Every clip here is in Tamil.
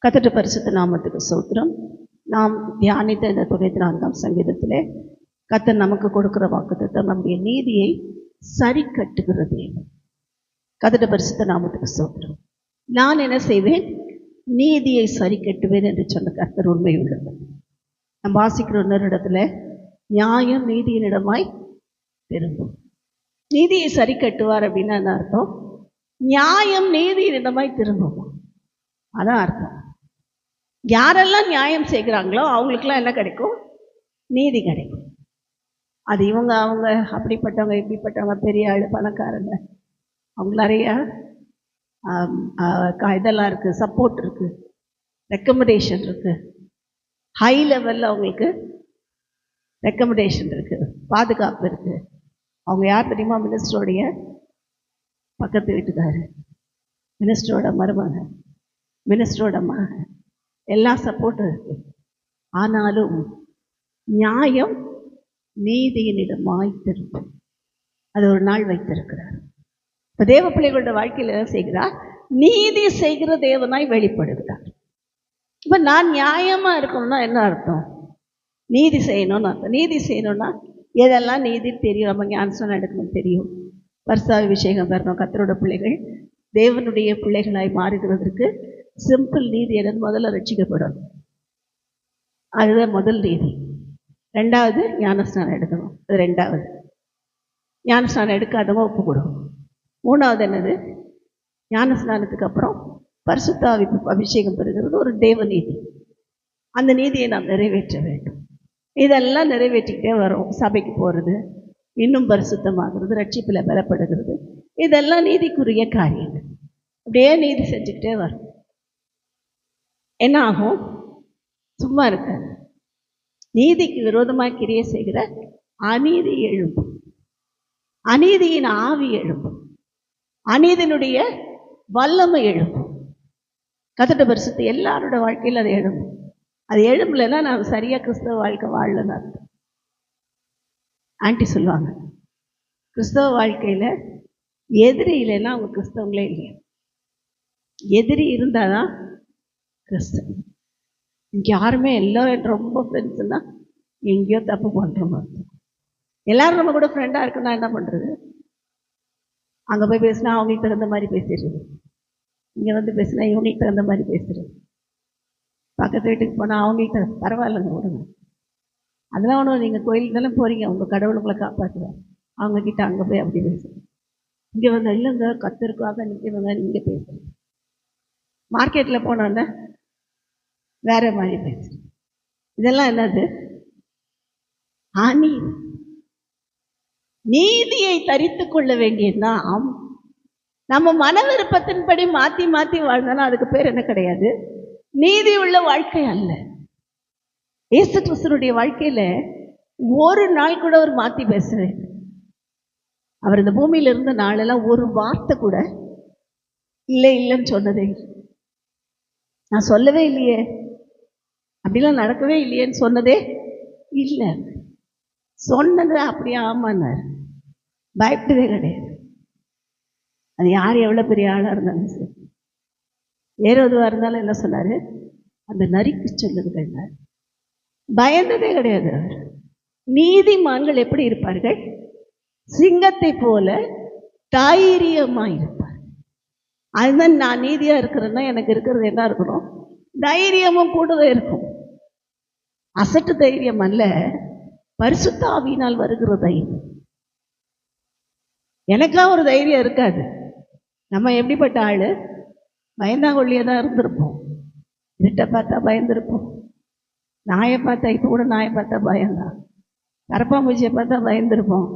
கர்த்தருடைய பரிசுத்த நாமத்துக்கு ஸ்தோத்திரம். நாம் தியானித்த இந்த 94ஆம் சங்கீதத்திலே கர்த்தர் நமக்கு கொடுக்கிற வாக்குத்தத்தம் நம்முடைய நீதியை சரி கட்டுகிறது. கர்த்தருடைய பரிசுத்த நாமத்துக்கு ஸ்தோத்திரம். நான் என்ன செய்வேன்? நீதியை சரி கட்டுவேன் என்று சொன்ன கர்த்தர் உண்மை உள்ளது. நம்ம வாசிக்கிற இன்னொரு இடத்துல நியாயம் நீதியினிடமாய் திரும்பும். நீதியை சரி கட்டுவார் அப்படின்னா என்ன அர்த்தம்? நியாயம் நீதியினிடமாய் திரும்பும், அதான் அர்த்தம். யாரெல்லாம் நியாயம் செய்கிறாங்களோ அவங்களுக்கெல்லாம் என்ன கிடைக்கும்? நீதி கிடைக்கும். அது இவங்க அவங்க அப்படிப்பட்டவங்க இப்படிப்பட்டவங்க பெரிய ஆள் பணக்காரங்க அவங்க நிறையா இதெல்லாம் இருக்குது, சப்போர்ட் இருக்குது, ரெக்கமெண்டேஷன் இருக்குது, ஹை லெவலில் அவங்களுக்கு ரெக்கமெண்டேஷன் இருக்குது, பாதுகாப்பு இருக்குது. அவங்க யார் தெரியுமா? மினிஸ்டரோடைய பக்கத்து வீட்டுக்காரு, மினிஸ்டரோட மருமகன், மினிஸ்டரோட மகன், எல்லா சப்போர்ட்டும் இருக்கு. ஆனாலும் நியாயம் நீதியினிடமாய் திரும்பும். அது ஒரு நாள் வைத்திருக்கிறார். இப்போ தேவ பிள்ளைகளோட வாழ்க்கையில் என்ன செய்கிறார்? நீதி செய்கிற தேவனாய் வெளிப்படுகிறார். இப்போ நான் நியாயமாக இருக்கணும்னா என்ன அர்த்தம்? நீதி செய்யணும்னு அர்த்தம். நீதி செய்யணும்னா எதெல்லாம் நீதி தெரியும்? நம்ம ஞானஸ்நானம் எடுக்கணும் தெரியும், பரிசுத்தாபிஷேகம் பெறணும், கர்த்தரோட பிள்ளைகள் தேவனுடைய பிள்ளைகளாய் மாறுகிறதுக்கு சிம்பிள் நீதி என்னன்னு முதல்ல ரட்சிக்கப்படணும். அதுதான் முதல் நீதி. ரெண்டாவது ஞானஸ்நானம் எடுக்கணும், அது ரெண்டாவது. ஞானஸ்நானம் எடுக்காதவங்க ஒப்பு கொடுக்கணும். மூணாவது என்னது? ஞானஸ்நானத்துக்கு அப்புறம் பரிசுத்த அபிஷேகம் பெறுகிறது ஒரு தேவ நீதி. அந்த நீதியை நாம் நிறைவேற்ற வேண்டும். இதெல்லாம் நிறைவேற்றிக்கிட்டே வரும். சபைக்கு போகிறது, இன்னும் பரிசுத்தமாகிறது, ரட்சிப்பில் பெறப்படுகிறது, இதெல்லாம் நீதிக்குரிய காரியங்கள். அப்படியே நீதி செஞ்சுக்கிட்டே வரும். என்ன ஆகும்? சும்மா இருக்காது. நீதிக்கு விரோதமாக கிரியை செய்கிற அநீதி எழும்பும், அநீதியின் ஆவி எழும்பும், அநீதியினுடைய வல்லமை எழும்பும். கர்த்தருடைய பரிசுத்த எல்லாரோட வாழ்க்கையில் அது எழும்பும். அது எழும்பலைன்னா நான் சரியாக கிறிஸ்தவ வாழ்க்கை வாழலன்னு அர்த்தம். ஆண்டி சொல்லுவாங்க, கிறிஸ்தவ வாழ்க்கையில் எதிரி இல்லைன்னா அவங்க கிறிஸ்தவங்களே இல்லையா. எதிரி இருந்தால் தான் கிறிஸ்தவம். இங்கே யாருமே எல்லோரும் ரொம்ப ஃப்ரெண்ட்ஸுன்னா எங்கேயோ தப்பு பண்ணுறோம் அர்த்தம். எல்லோரும் நம்ம கூட ஃப்ரெண்டாக இருக்குன்னா என்ன பண்ணுறது? அங்கே போய் பேசினா அவங்களுக்கு தகுந்த மாதிரி பேசிடுறது, இங்கே வந்து பேசினா இவங்களுக்கு தகுந்த மாதிரி பேசுகிறது, பக்கத்து வீட்டுக்கு போனால் அவங்களுக்கு பரவாயில்லைங்க விடுங்க, அதெல்லாம் ஒன்றும், நீங்கள் கோயிலுக்கு தானே போகிறீங்க, உங்கள் கடவுள் உங்களை காப்பாற்றுவார், அவங்கக்கிட்ட அங்கே போய் அப்படி பேசுகிறேன். இங்கே வந்து இல்லைங்க கத்தருக்காக நிற்கிறவங்க நீங்கள் பேசுகிறேன். மார்க்கெட்டில் போனோன்னே வேற மாதிரி பேசுகிறேன். இதெல்லாம் என்னது? அநீதி. நீதியை தரித்து கொள்ள வேண்டியதுதான். நம்ம மன விருப்பத்தின்படி மாற்றி மாற்றி வாழ்ந்தாலும் அதுக்கு பேர் என்ன கிடையாது? நீதி உள்ள வாழ்க்கை அல்ல. இயேசு கிறிஸ்துவினுடைய வாழ்க்கையில ஒரு நாள் கூட அவர் மாற்றி பேசுறேன். அவர் இந்த பூமியில இருந்த நாளெல்லாம் ஒரு வார்த்தை கூட இல்லை இல்லைன்னு சொன்னதே. நான் சொல்லவே இல்லையே, அப்படிலாம் நடக்கவே இல்லையேன்னு சொன்னதே இல்லை. சொன்னது அப்படியே ஆமான்னார். பயப்படவே கிடையாது. அது யார் எவ்வளோ பெரிய ஆளாக இருந்தாலும் சரி. ஏரோதுவாக இருந்தாலும் என்ன சொன்னார்? அந்த நரிக்கு சொல்லுங்கள். பயந்ததே கிடையாது அவர். நீதிமான்கள் எப்படி இருப்பார்கள்? சிங்கத்தை போல தைரியமாக இருப்பார். அதுதான் நான் நீதியாக இருக்கிறேன்னா எனக்கு இருக்கிறது என்ன இருக்கணும்? தைரியமும் கூடவே இருக்கும். அசட்டு தைரியம் அல்ல, பரிசுத்த ஆவியினால் வருகிற தைரியம். எனக்கா ஒரு தைரியம் இருக்காது. நம்ம எப்படிப்பட்ட ஆள்? பயந்தாங்கொள்ளியே தான் இருந்திருப்போம். இருட்டை பார்த்தா பயந்துருப்போம், நாயை பார்த்தா, இப்போ கூட நாயை பார்த்தா பயம்தான், கரப்பாம்பூச்சியை பார்த்தா பயந்துருப்போம்.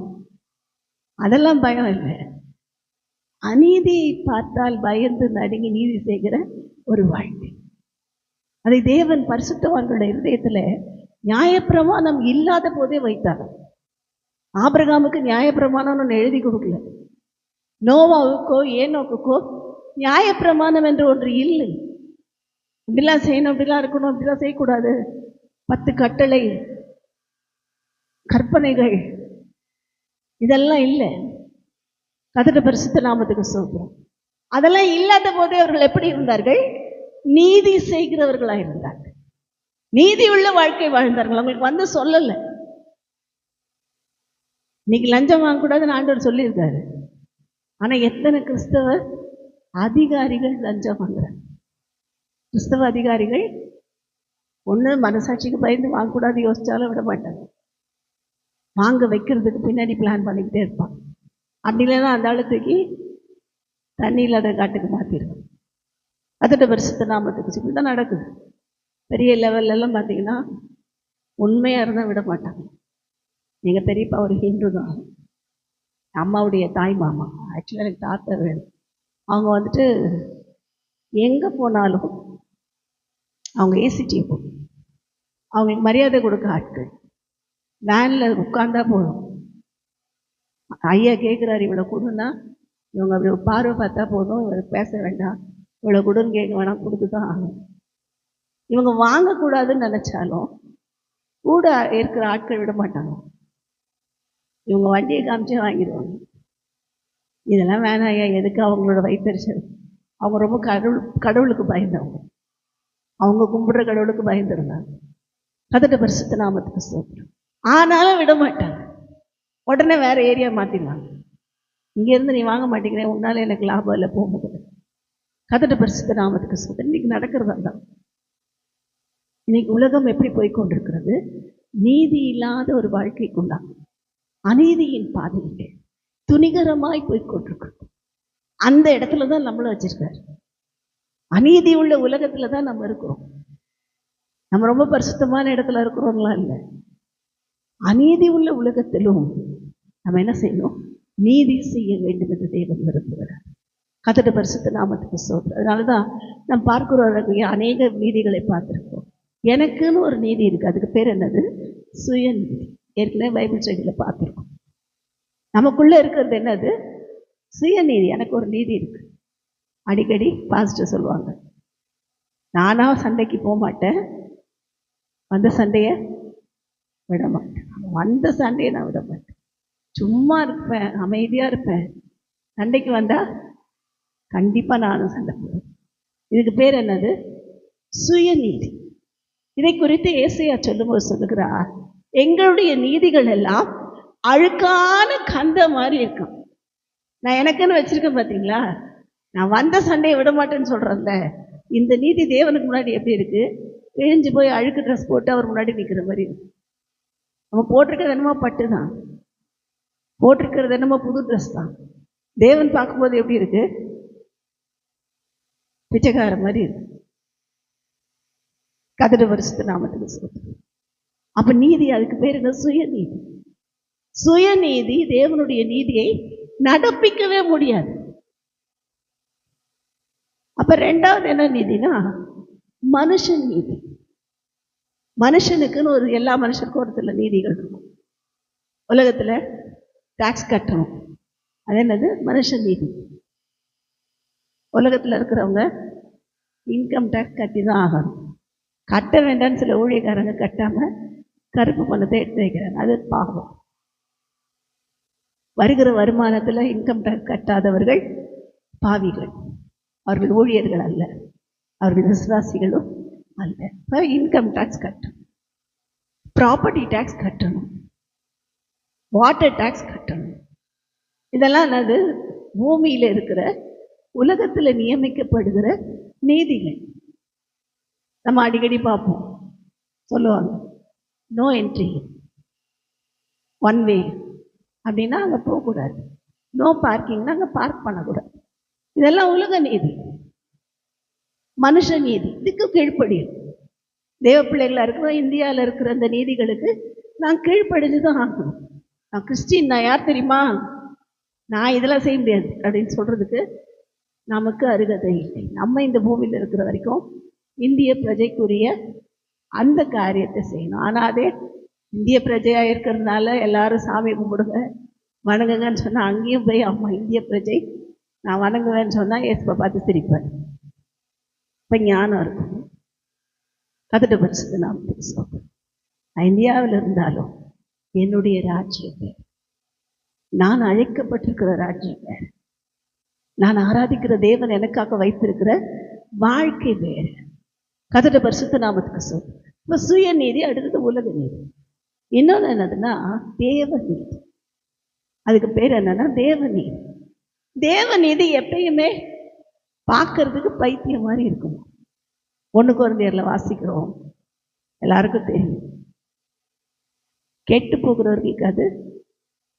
அதெல்லாம் பயம் இல்லை. அநீதியை பார்த்தால் பயந்து நடுங்கி நீதி செய்கிற ஒரு வாழ்க்கை. அதை தேவன் பரிசுத்தவான்களுடைய இருதயத்தில் நியாயப்பிரமாணம் இல்லாத போதே வைத்தார். ஆபிரகாமுக்கு நியாயப்பிரமாணம் ஒன்று எழுதி கொடுக்கல. நோவாவுக்கோ ஏனோக்குக்கோ நியாயப்பிரமாணம் என்று ஒன்று இல்லை. இப்படிலாம் செய்யணும், இப்படிலாம் இருக்கணும், இப்படிலாம் செய்யக்கூடாது, 10 கட்டளை, கற்பனைகள், இதெல்லாம் இல்லை. கர்த்தருடைய பரிசுத்த நாமத்துக்கு ஸ்தோத்திரம். அதெல்லாம் இல்லாத போதே அவர்கள் எப்படி இருந்தார்கள்? நீதி செய்கிறவர்களா இருந்தாங்க, நீதி உள்ள வாழ்க்கை வாழ்ந்தார்கள். அவங்களுக்கு வந்து சொல்லலை, இன்னைக்கு லஞ்சம் வாங்கக்கூடாதுன்னு ஆண்டவர் சொல்லியிருக்காரு. ஆனா எத்தனை கிறிஸ்தவ அதிகாரிகள் லஞ்சம் வாங்குறாங்க? கிறிஸ்தவ அதிகாரிகள் ஒண்ணு மனசாட்சிக்கு பயந்து வாங்கக்கூடாது யோசிச்சாலும் விட மாட்டாங்க, வாங்க வைக்கிறதுக்கு பின்னாடி பிளான் பண்ணிக்கிட்டே இருப்பான். அப்படி இல்லைன்னா அந்த ஆளுக்கு தண்ணியில் அதை காட்டுக்கு மாற்றிடுவோம். அதோட பரிசுத்த நாமத்துக்கு இப்படி தான் நடக்குது. பெரிய லெவல்லலாம் பார்த்தீங்கன்னா உண்மையாக இருந்தால் விட மாட்டாங்க. எங்கள் பெரியப்பா ஒரு ஹிந்து தான், அம்மாவுடைய தாய் மாமா, ஆக்சுவலாக எனக்கு தாத்தா வேணும். அவங்க வந்துட்டு எங்கே போனாலும் அவங்க ஏசிடியை போகும், அவங்களுக்கு மரியாதை கொடுக்க ஆட்கள். வேனில் உட்கார்ந்தா போதும், ஐயா கேட்குறாரு இவ்வளோ கொடுன்னா இவங்க அப்படி பார்வை பார்த்தா போதும், இவருக்கு பேச வேண்டாம், இவ்வளோ கொடுன்னு கேட்க வேணாம், கொடுத்து தான் ஆகும். இவங்க வாங்கக்கூடாதுன்னு நினச்சாலும் கூட இருக்கிற ஆட்கள் விட மாட்டாங்க, இவங்க வண்டியை காமிச்சே வாங்கிடுவாங்க. இதெல்லாம் வேணாம் ஐயா, எதுக்கு அவங்களோட வயிற்றுச்சல். அவங்க ரொம்ப கடவுளுக்கு பயந்தவங்க, அவங்க கும்பிடுற கடவுளுக்கு பயந்துருந்தாங்க. அதோட பரிசுத்த நாமத்துக்கு ஸ்தோத்திரம். ஆனாலும் விட மாட்டாங்க, உடனே வேற ஏரியா மாற்றிடுவாங்க. இங்கேருந்து நீ வாங்க மாட்டேங்கிறேன், உன்னால எனக்கு லாபம் இல்லை, போகும்போது. அதோட பரிசுத்த நாமத்துக்கு ஸ்தோத்திரம். இன்னைக்கு நடக்கிறதா தான். இன்னைக்கு உலகம் எப்படி போய்கொண்டிருக்கிறது? நீதி இல்லாத ஒரு வாழ்க்கைக்குண்டாங்க, அநீதியின் பாதையிலே துணிகரமாய் போய்கொண்டிருக்கிறோம். அந்த இடத்துல தான் நம்மள வச்சிருக்காரு. அநீதி உள்ள உலகத்துல தான் நம்ம இருக்கிறோம். நம்ம ரொம்ப பரிசுத்தமான இடத்துல இருக்கிறோம்லாம் இல்லை, அநீதி உள்ள உலகத்திலும் நம்ம என்ன செய்யணும்? நீதி செய்ய வேண்டும் என்று தேவன் விரும்புகிறார். கர்த்தருடைய பரிசுத்த நாமத்துக்கு ஸ்தோத்திரம். அதனாலதான் நம்ம பார்க்கிறோம், அநேக நீதிகளை பார்த்திருக்கோம். எனக்குன்னு ஒரு நீதி இருக்கு, அதுக்கு பேர் என்னது? சுயநீதி. ஏற்கனவே பைபிள் ஸ்டடியில் பார்த்துருக்கோம். நமக்குள்ள இருக்கிறது என்னது? சுயநீதி. எனக்கு ஒரு நீதி இருக்கு. அடிக்கடி பாஸ்டர் சொல்லுவாங்க, நானா சண்டைக்கு போக மாட்டேன், வந்த சண்டையை விட மாட்டேன், வந்த சண்டையை நான் விட மாட்டேன், சும்மா இருப்பேன், அமைதியா இருப்பேன். சண்டைக்கு வந்தா கண்டிப்பா நானும் சண்டை போடுவேன். இதுக்கு பேர் என்னது? சுயநீதி. இதை குறித்து ஏசாயா சொல்லும்போது சொல்லுகிறார், எங்களுடைய நீதிகள் எல்லாம் அழுக்கான கந்த மாதிரி இருக்கும். நான் எனக்குன்னு வச்சிருக்கேன் பார்த்தீங்களா, நான் வந்த சண்டையை விட மாட்டேன்னு சொல்றேன்ல, இந்த நீதி தேவனுக்கு முன்னாடி எப்படி இருக்கு? பிரிஞ்சு போய் அழுக்கு ட்ரெஸ் போட்டு அவர் முன்னாடி நிற்கிற மாதிரி இருக்கு. நம்ம போட்டிருக்கிறது என்னமோ பட்டு தான், போட்டிருக்கிறது என்னமோ புது ட்ரெஸ் தான். தேவன் பார்க்கும்போது எப்படி இருக்கு? பிச்சைக்கார மாதிரி இருக்கு. கர்த்தருடைய பரிசுத்த நாமத்துக்கு ஸ்தோத்திரம். அப்ப நீதி, அதுக்கு பேர் என்ன? சுயநீதி. சுயநீதி தேவனுடைய நீதியை நடப்பிக்கவே முடியாது. அப்ப ரெண்டாவது என்ன நீதினா? மனுஷன் நீதி. மனுஷனுக்குன்னு ஒரு, எல்லா மனுஷனுக்கும் ஒரு சில நீதிகள் இருக்கும். உலகத்துல டாக்ஸ் கட்டணும், அது என்னது? மனுஷன் நீதி. உலகத்துல இருக்கிறவங்க இன்கம் டேக்ஸ் கட்டி தான் ஆகணும். கட்ட வேண்டாம்னு சில ஊழியக்காரங்க கட்டாம கருப்பு பணத்தை எடுத்து வைக்கிறாங்க, அது பாவம். வருகிற வருமானத்துல இன்கம் டேக்ஸ் கட்டாதவர்கள் பாவிகள், அவர்கள் ஊழியர்கள் அல்ல, அவர்கள் விசுவாசிகளும் அல்ல. இன்கம் டேக்ஸ் கட்டணும், ப்ராப்பர்ட்டி டேக்ஸ் கட்டணும், வாட்டர் டேக்ஸ் கட்டணும். இதெல்லாம் என்னது? பூமியில இருக்கிற, உலகத்துல நியமிக்கப்படுகிற நீதிகள். நம்ம அடிக்கடி பார்ப்போம், சொல்லுவாங்க நோ என்ட்ரி, ஒன் வே அப்படின்னா அங்கே போகக்கூடாது, நோ பார்க்கிங்னா அங்கே பார்க் பண்ணக்கூடாது. இதெல்லாம் உலக நீதி. மனுஷ நீதி இதுக்கு கீழ்ப்படியும். தேவ பிள்ளைகளா இருக்கிறோம், இந்தியாவில் இருக்கிற அந்த நீதிகளுக்கு நான் கீழ்ப்படிஞ்சுதான் ஆகணும். நான் கிறிஸ்டின், நான் யார் தெரியுமா, நான் இதெல்லாம் செய்ய முடியாது அப்படின்னு சொல்றதுக்கு நமக்கு அருகதை இல்லை. நம்ம இந்த பூமியில் இருக்கிற வரைக்கும் இந்திய பிரஜைக்குரிய அந்த காரியத்தை செய்யணும். ஆனால் அதே இந்திய பிரஜையாக இருக்கிறதுனால எல்லாரும் சாமி கும்பிடுங்க வணங்குங்கன்னு சொன்னால், அங்கேயும் போய் அம்மா இந்திய பிரஜை நான் வணங்குவேன்னு சொன்னால் ஏசுப்பை பார்த்து சிரிப்பேன். இப்போ ஞானம் இருக்கும். கர்த்தருடைய பரிசுத்த நாமத்துக்கு ஸ்தோத்திரம். நான் இந்தியாவில் இருந்தாலும் என்னுடைய ராஜ்யம் வேறு, நான் அழைக்கப்பட்டிருக்கிற ராஜ்யம் வேறு, நான் ஆராதிக்கிற தேவன் எனக்காக வைத்திருக்கிற வாழ்க்கை வேறு. கர்த்தருடைய பரிசுத்த நாமத்துக்கு சொல். இப்போ சுயநீதி, அடுத்தது உலக நீதி. இன்னொன்று என்னதுன்னா தேவநீதி. அதுக்கு பேர் என்னன்னா தேவநீதி. தேவநீதி எப்பயுமே பார்க்கறதுக்கு பைத்தியம் மாதிரி இருக்கும். 1 கொரிந்தியர்ல வாசிக்கிறோம், எல்லாருக்கும் தெரியும். கெட்டு போகிறவர்களுக்கு அது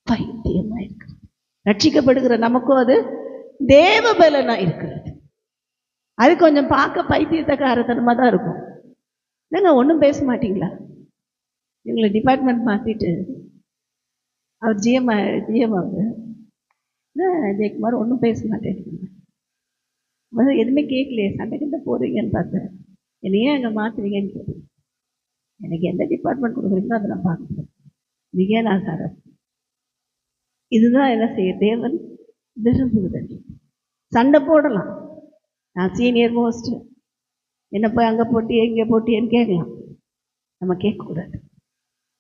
பைத்தியமா இருக்கு. ரட்சிக்கப்படுகிற நமக்கும் அது தேவ பலனா இருக்கிறது. அது கொஞ்சம் பார்க்க பைத்தியத்தக்காரத்தனமா தான் இருக்கும். இல்லைங்க, ஒன்றும் பேச மாட்டீங்களா? எங்களை டிபார்ட்மெண்ட் மாற்றிட்டு அவர் ஜிஎம் அவர் ஜெயக்குமார் ஒன்றும் பேச மாட்டேங்க, எதுவுமே கேட்கலையே, சண்டை கிட்ட போறீங்கன்னு பார்த்தேன். என்னையே அங்கே மாற்றுறீங்கன்னு கேட்டேன். எனக்கு எந்த டிபார்ட்மெண்ட் கொடுக்குறீங்களோ அதை நான் பார்க்குறேன். நீங்க நான் சார், இதுதான் என்ன செய்ய தேவன் விரும்புகிறது. சண்டை போடலாம், நான் சீனியர் மோஸ்ட், என்ன போய் அங்கே போட்டியே இங்கே போட்டியேன்னு கேட்கலாம். நம்ம கேட்கக்கூடாது.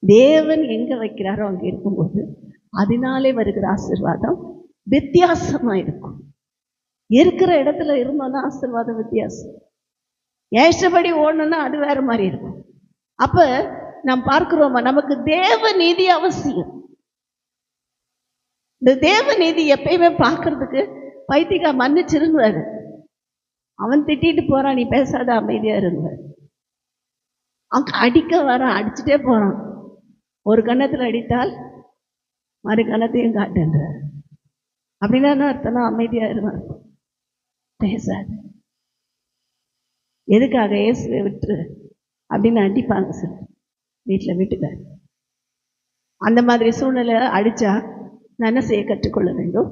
தேவன் எங்கே வைக்கிறாரோ அங்கே இருக்கும்போது அதனாலே வருகிற ஆசீர்வாதம் வித்தியாசமாக இருக்கும். இருக்கிற இடத்துல இருந்தோம்னா ஆசீர்வாதம் வித்தியாசம். ஏற்றபடி ஓடணும்னா அது வேற மாதிரி இருக்கும். அப்போ நாம் பார்க்கிறோமா, நமக்கு தேவ நீதி அவசியம். இந்த தேவ நீதி எப்பயுமே பார்க்கறதுக்கு பைத்தியக்கா மன்னிச்சிருந்தாரு. அவன் திட்டிட்டு போறான், நீ பேசாத அமைதியா இருந்தார். அவன் அடிக்க வரான், அடிச்சுட்டே போறான். ஒரு கன்னத்தில் அடித்தால் மறு கன்னத்தையும் காட்டுன்றார். அப்படின்னா என்ன அர்த்தம்னா அமைதியா இருந்தான், பேசாது. எதுக்காக? இயேசுவை விட்டு அப்படின்னு அடிப்பாங்க சார் வீட்டில் வீட்டுக்கார். அந்த மாதிரி சூழ்நிலை அடித்தா நான் என்ன செய்ய கற்றுக்கொள்ள வேண்டும்?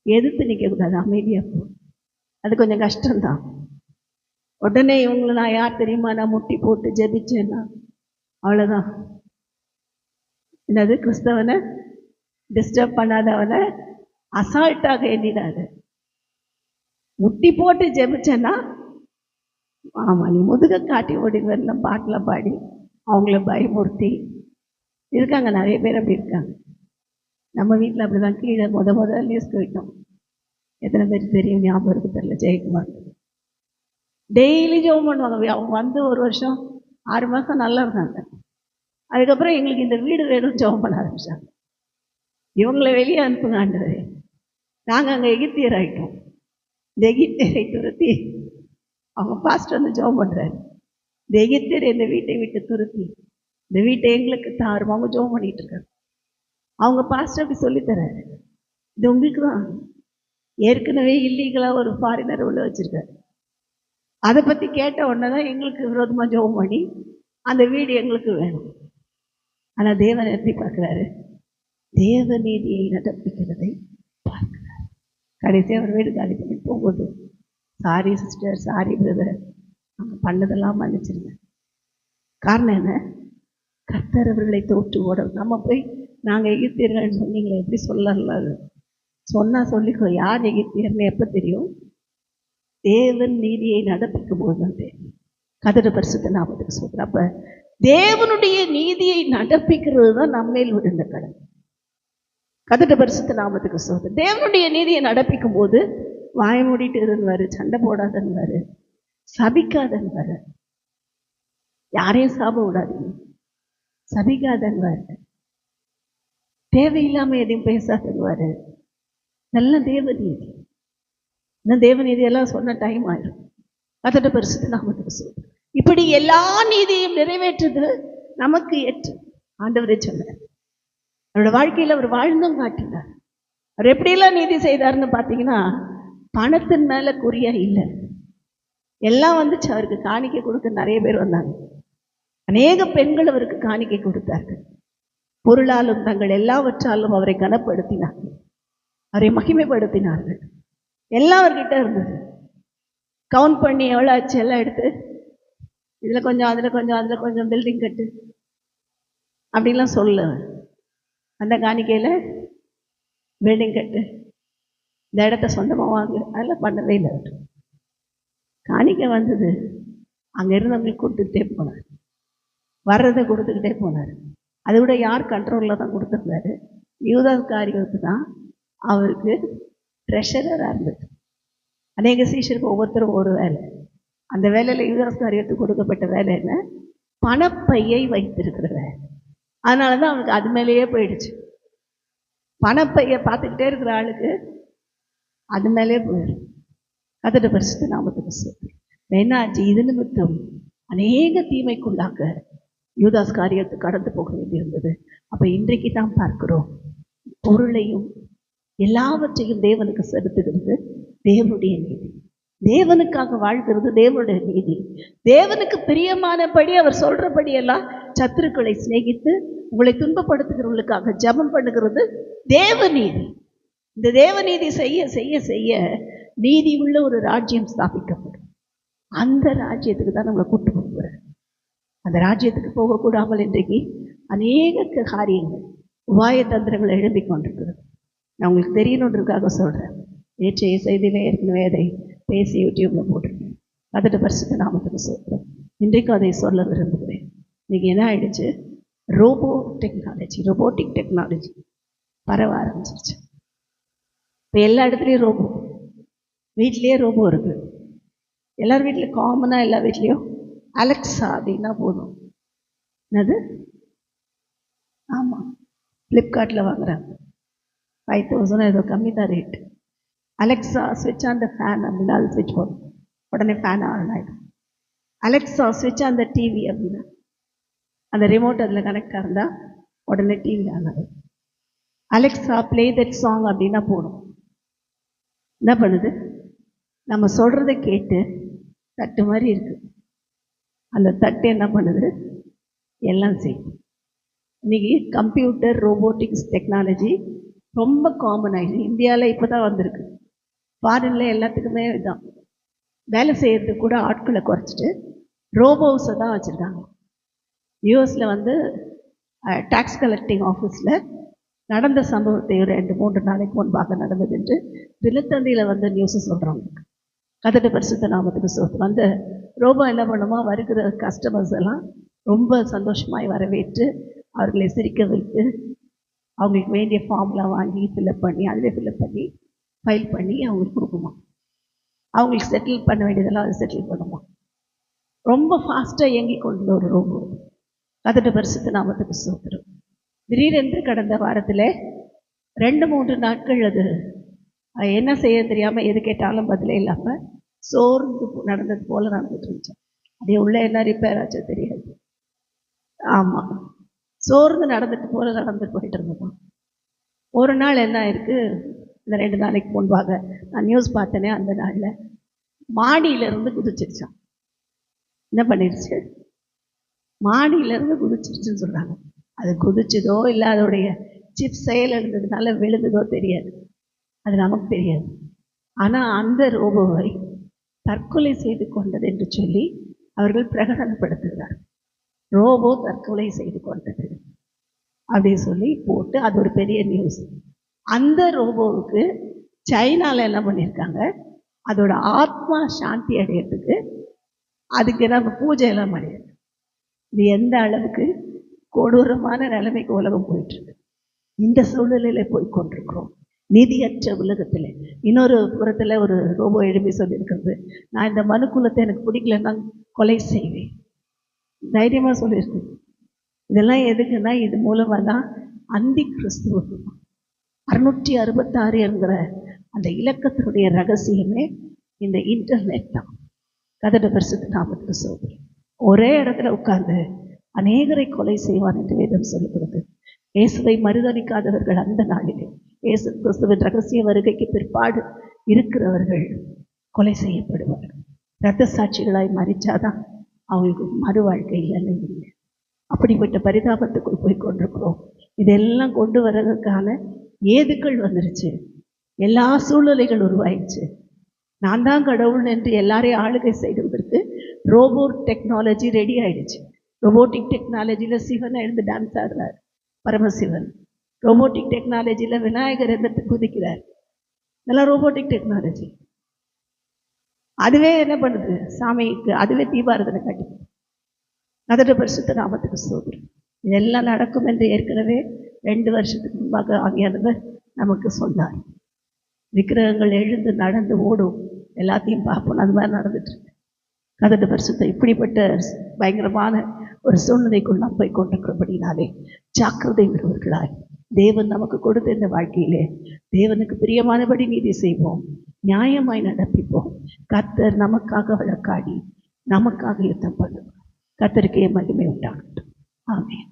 எதிர்த்து நிற்கக்கூடாது, அமைதியாக போ. அது கொஞ்சம் கஷ்டம்தான். உடனே இவங்களை நான் யார் தெரியுமா, நான் முட்டி போட்டு ஜெபிச்சேன்னா அவ்வளோதான். என்னது, கிறிஸ்தவனை டிஸ்டர்ப் பண்ணாதவனை அசால்ட்டாக எண்ணிடாது. முட்டி போட்டு ஜெபிச்சேன்னா ஆமாம், நீ முதுக காட்டி ஓடிடுவேன் பாட்டில் பாடி அவங்கள பயமுறுத்தி இருக்காங்க. நிறைய பேர் அப்படி இருக்காங்க. நம்ம வீட்டில் அப்படி தான் கீழே முதல்ல நியூஸ்க்கு வைக்கும். எத்தனை பேர் தெரியும், ஞாபகம் இருக்கு தெரியல, ஜெயக்குமார் டெய்லி ஜெபம் பண்ணுவாங்க. அவங்க வந்து 1 வருஷம் 6 மாதம் நல்லா இருந்தாங்க. அதுக்கப்புறம் எங்களுக்கு இந்த வீடு வேணும்னு ஜெபம் பண்ண ஆரம்பிச்சாங்க. இவங்களை வெளியே அனுப்புங்க ஆண்டவரே. நாங்கள் அங்கே எகிப்தியர் ஆகிட்டோம். இந்த எகிப்தியரை துரத்தி அவங்க பாஸ்டர் வந்து ஜெபம் பண்ணுறாரு. இந்த எகிப்தியர் இந்த வீட்டை விட்டு துரத்தி இந்த வீட்டை எங்களுக்கு தாரும். அவங்க ஜெபம் பண்ணிட்டு இருக்காரு. அவங்க பாஸ்டர் அப்படி சொல்லித்தராரு, இது உங்களுக்கு தான். ஏற்கனவே இல்லீகலாக ஒரு ஃபாரினர் உள்ள வச்சிருக்காரு. அதை பற்றி கேட்ட உடனே தான் எங்களுக்கு விரோதமாக ஜெபம் பண்ணி அந்த வீடு எங்களுக்கு வேணும். ஆனால் தேவன் எப்படி பார்க்குறாரு? தேவ நீதியை நடப்பிக்கிறதை பார்க்கிறார். கடைசியாக அவர் வீடு காலி பண்ணி போகும்போது, சாரி சிஸ்டர், சாரி பிரதர், அவங்க பண்ணதெல்லாம் மன்னிச்சிருங்க. காரணம் என்ன? கர்த்தர் அவர்களை தோற்று ஓட. நம்ம போய் நாங்கள் எகிப்தியர்கள்னு சொன்னீங்களே, எப்படி சொல்லலாது? சொன்னால் சொல்லிக்கோ, யார் எகிப்தியர்னு எப்போ தெரியும்? தேவன் நீதியை நடப்பிக்கும் போது தான் தெரியும். கர்த்தருடைய பரிசுத்த நாமத்துக்கு சொல்கிறேன். அப்போ தேவனுடைய நீதியை நடப்பிக்கிறது தான் நம்மேல் விழுந்த கடமை. கர்த்தருடைய பரிசுத்த நாமத்துக்கு சொல்கிறேன். தேவனுடைய நீதியை நடப்பிக்கும் போது வாய மூடிட்டு இருந்துவாரு, சண்டை போடாதன்வாரு, சபிக்காதன்வாரு, யாரையும் சாப விடாதீங்க, சபிக்காதன்வாரு, தேவையில்லாம எதையும் பேசாதன்வாரு. நல்ல தேவநீதி. இந்த தேவநீதியெல்லாம் சொன்ன டைம் ஆயிடும். கர்த்தருடைய பரிசுத்த நாமத்துக்கு சொல்கிறேன். இப்படி எல்லா நீதியையும் நிறைவேற்றுது நமக்கு ஏற்று ஆண்டவரே சொன்னார். அவரோட வாழ்க்கையில் அவர் வாழ்ந்தும் காட்டினார். அவர் எப்படியெல்லாம் நீதி செய்தார்னு பார்த்தீங்கன்னா, பணத்தின் மேலே குறியா இல்லை. எல்லாம் வந்துச்சு. அவருக்கு காணிக்கை கொடுக்க நிறைய பேர் வந்தாங்க. அநேக பெண்கள் அவருக்கு காணிக்கை கொடுத்தார்கள். பொருளாலும் தங்கள் எல்லாவற்றாலும் அவரை கனப்படுத்தினார்கள், அவரை மகிமைப்படுத்தினார்கள். எல்லாம் அவர்கிட்ட இருந்தது. கவுண்ட் பண்ணி எவ்வளோ ஆச்சு எல்லாம் எடுத்து, இதில் கொஞ்சம் அதில் கொஞ்சம் அதில் கொஞ்சம் பில்டிங் கட்டு அப்படின்லாம் சொல்ல. அந்த காணிக்கையில் பில்டிங் கட்டு, இந்த இடத்த சொந்தமாக வாங்க, அதெல்லாம் பண்ணவே இல்லை. காணிக்கை வந்தது, அங்கே இருந்தவங்களுக்கு கொடுத்துக்கிட்டே போனார், வர்றதை கொடுத்துக்கிட்டே போனார். அதை விட யார் கண்ட்ரோலில் தான் கொடுத்துருந்தாரு? யூதாஸ் காரியத்துக்கு தான் அவருக்கு ட்ரெஷரராக இருந்தது. அநேக சீஷருக்கு ஒவ்வொருத்தரும் ஒரு வேலை. அந்த வேலையில் யூதாஸ்காரியத்துக்கு கொடுக்கப்பட்ட வேலை என்ன? பணப்பையை வைத்திருக்கிற வேலை. அதனால தான் அவனுக்கு அது மேலேயே போயிடுச்சு. பணப்பையை பார்த்துக்கிட்டே இருக்கிற ஆளுக்கு அது மேலே போயிடும். கர்த்தருடைய பரிசுத்த நாமத்துக்கு ஸ்தோத்திரம். என்னாச்சு? இது நிமித்தம் அநேக தீமைக்குள்ளாக யூதாஸ்காரியத்துக்கு கடந்து போக வேண்டியிருந்தது. அப்போ இன்றைக்கு தான் பார்க்கிறோம், பொருளையும் எல்லாவற்றையும் தேவனுக்கு செலுத்துகிறது தேவனுடைய நீதி. தேவனுக்காக வாழ்கிறது தேவனுடைய நீதி. தேவனுக்கு பிரியமானபடி அவர் சொல்றபடி எல்லாம் சத்துருக்களை சிநேகித்து உங்களை துன்பப்படுத்துகிறவர்களுக்காக ஜெபம் பண்ணுகிறது தேவநீதி. இந்த தேவநீதி செய்ய செய்ய செய்ய நீதி உள்ள ஒரு ராஜ்யம் ஸ்தாபிக்கப்படும். அந்த ராஜ்யத்துக்கு தான் நம்மளை கூட்டு போகிறார். அந்த ராஜ்யத்துக்கு போகக்கூடாமல் இன்றைக்கு அநேக காரியங்கள் உபாய தந்திரங்களை எழுப்பிக் கொண்டிருக்கிறது. நான் உங்களுக்கு தெரியணுன்றதுக்காக சொல்கிறேன். நேற்றைய செய்தியிலே ஏற்கனவே அதை பேசி யூடியூப்பில் போட்டிருக்கேன். கர்த்தருடைய பரிசுத்த நாமத்துக்கு ஸ்தோத்திரம். இன்றைக்கும் அதை சொல்ல விரும்புகிறேன். இன்றைக்கி என்ன ஆயிடுச்சு? ரோபோட்டிக் டெக்னாலஜி பரவ ஆரம்பிச்சிருச்சு. இப்போ எல்லா இடத்துலையும் ரோபோ, வீட்லேயே ரோபோ இருக்குது. எல்லார் வீட்டில் காமனாக எல்லா வீட்லேயும் அலெக்ஸா அப்படின்னா போதும். என்னது? ஆமாம், ஃப்ளிப்கார்ட்டில் வாங்குறாங்க. 5000 ஏதோ கம்மி தான் ரேட்டு. அலெக்ஸா ஸ்விட்ச் ஆன் த ஃபேன் அப்படின்னா அது ஸ்விட்ச் போடும், உடனே ஃபேன் ஆன் ஆகிடும். அலெக்ஸா ஸ்விட்ச் ஆன் த டிவி அப்படின்னா அந்த ரிமோட் அதில் கனெக்டாக இருந்தால் உடனே டிவி ஆன் ஆகும். அலெக்ஸா ப்ளே தட் சாங் அப்படின்னா போடும். என்ன பண்ணுது? நம்ம சொல்கிறத கேட்டு தட்டு மாதிரி இருக்குது, அந்த தட்டு என்ன பண்ணுது? எல்லாம் செய்யும். இன்றைக்கி கம்ப்யூட்டர் ரோபோட்டிக்ஸ் டெக்னாலஜி ரொம்ப காமன் ஆகிடுச்சு. இந்தியாவில் இப்போ தான் வந்திருக்கு. ஃபாரினில் எல்லாத்துக்குமே இதுதான். வேலை செய்கிறதுக்கு கூட ஆட்களை குறைச்சிட்டு ரோபோஸை தான் வச்சுருக்காங்க. யூஎஸில் வந்து டேக்ஸ் கலெக்டிங் ஆஃபீஸில் நடந்த சம்பவத்தை ஒரு 2-3 நாளைக்கு முன்பாக நடந்தது என்று தினத்தந்தியில் வந்து நியூஸை சொல்கிறாங்க. கர்த்தருடைய பரிசுத்த நாமத்துக்கு ஸ்தோத்திரம். அந்த ரோபோ என்ன பண்ணுமா, வருகிற கஸ்டமர்ஸ் எல்லாம் ரொம்ப சந்தோஷமாய் வரவேற்று அவர்களை சிரிக்க வைத்து அவங்களுக்கு வேண்டிய ஃபார்ம்லாம் வாங்கி ஃபில்அப் பண்ணி அதில் ஃபில்அப் பண்ணி ஃபைல் பண்ணி அவங்களுக்கு கொடுக்குமா. அவங்களுக்கு செட்டில் பண்ண வேண்டியதெல்லாம் அதை செட்டில் பண்ணுமா. ரொம்ப ஃபாஸ்ட்டாக இயங்கி கொண்டு ஒரு ரோபோ. கர்த்தருடைய பரிசுத்த நாமத்துக்கு ஸ்தோத்திரம். திடீரென்று கடந்த வாரத்தில் 2-3 நாட்கள் அது என்ன செய்ய தெரியாமல் எது கேட்டாலும் பதிலே இல்லாமல் சோர்ந்து நடந்தது போல் நடந்துட்டு இருந்துச்சு. அதே உள்ள என்ன ரிப்பேர் ஆச்சோ தெரியாது. ஆமாம், சோர்ந்து நடந்துட்டு போல நடந்துட்டு போயிட்டு இருந்தோம். ஒரு நாள் என்ன ஆயிருக்கு, இந்த 2 நாளைக்கு முன்பாக நான் நியூஸ் பார்த்தேனே, அந்த நாளில் மாடியிலேருந்து குதிச்சிருச்சான். என்ன பண்ணிடுச்சு? மாடியிலேருந்து குதிச்சிருச்சுன்னு சொல்கிறாங்க. அது குதிச்சதோ இல்லை அதோடைய சிப் செயல் இருந்ததுனால விழுந்ததோ தெரியாது, அது நமக்கு தெரியாது. ஆனால் அந்த ரோபோவை தற்கொலை செய்து கொண்டது என்று சொல்லி அவர்கள் பிரகடனப்படுத்துகிறார். ரோபோ தற்கொலை செய்து கொண்டது அப்படின்னு சொல்லி போட்டு அது ஒரு பெரிய நியூஸ். அந்த ரோபோவுக்கு சைனாவில் என்ன பண்ணியிருக்காங்க, அதோட ஆத்மா சாந்தி அடையிறதுக்கு அதுக்கு நம்ம பூஜையெல்லாம் பண்ணியிருக்கு. இது எந்த அளவுக்கு கொடூரமான நிலைமைக்கு உலகம் போயிட்டுருக்கு. இந்த சூழ்நிலையில் போய் கொண்டிருக்கிறோம், நிதியற்ற உலகத்தில். இன்னொரு புறத்தில் ஒரு ரோபோ எழுப்பி சொல்லியிருக்கிறது, நான் இந்த மனுக்குலத்தை எனக்கு பிடிக்கலன்னா கொலை செய்வேன். தைரியமாக சொல்லியிருக்கு. இதெல்லாம் எதுக்குன்னா இது மூலமாக தான் அந்தி கிறிஸ்துவ 666 என்கிற அந்த இலக்கத்தினுடைய ரகசியமே இந்த இன்டர்நெட் தான். கர்த்தருடைய பரிசுத்த நாமத்துக்கு ஸ்தோத்திரம். ஒரே இடத்துல உட்கார்ந்து அநேகரை கொலை செய்வான் என்று வேதம் சொல்லுகிறது. இயேசுவை மறுதலிக்காதவர்கள் அந்த நாளிலே, இயேசு கிறிஸ்துவின் ரகசிய வருகைக்கு பிற்பாடு இருக்கிறவர்கள் கொலை செய்யப்படுவார்கள். இரத்த சாட்சிகளாய் மறிச்சாதான் அவங்களுக்கு மறு வாழ்க்கை இல்லைன்னு இல்லை. அப்படிப்பட்ட பரிதாபத்துக்குள் போய் கொண்டிருக்கிறோம். இதெல்லாம் கொண்டு வர்றதுக்கான ஏதுக்கள் வந்துருச்சு, எல்லா சூழ்நிலைகள் உருவாயிடுச்சு. நான் தான் கடவுள் என்று எல்லாரையும் ஆளுகை செய்வதற்கு ரோபோட் டெக்னாலஜி ரெடி ஆயிடுச்சு. ரோபோட்டிக் டெக்னாலஜியில் சிவனை எழுந்து டான்ஸ் ஆடுறார் பரமசிவன். ரோபோட்டிக் டெக்னாலஜியில் விநாயகர் எதிர்த்து குதிக்கிறார். இதெல்லாம் ரோபோட்டிக் டெக்னாலஜி. அதுவே என்ன பண்ணுது, சாமிக்கு அதுவே தீபாரதனை காட்டி. கர்த்தருடைய பரிசுத்த நாமத்துக்கு ஸ்தோத்திரம். இதெல்லாம் நடக்கும் என்று ஏற்கனவே 2 வருஷத்துக்கு முன்பாக ஆவியானவர் நமக்கு சொன்னார். விக்கிரகங்கள் எழுந்து நடந்து ஓடும், எல்லாத்தையும் பார்ப்போம். அது மாதிரி நடந்துட்டு இருக்கு. கதடு பரிசுத்த இப்படிப்பட்ட பயங்கரமான ஒரு சூழ்நிலைக்குள் நாம் போய் கொண்டிருக்கிறபடினாலே ஜாக்கிரதை உள்ளவர்களாய் தேவன் நமக்கு கொடுத்த இந்த வாழ்க்கையிலே தேவனுக்கு பிரியமானபடி நீதி செய்வோம், நியாயமாய் நடப்பிப்போம். கர்த்தர் நமக்காக வழக்காடி நமக்காக யுத்தம் பண்ணுவோம். கர்த்தருக்கே மகிமை உண்டாகட்டும். ஆமென்.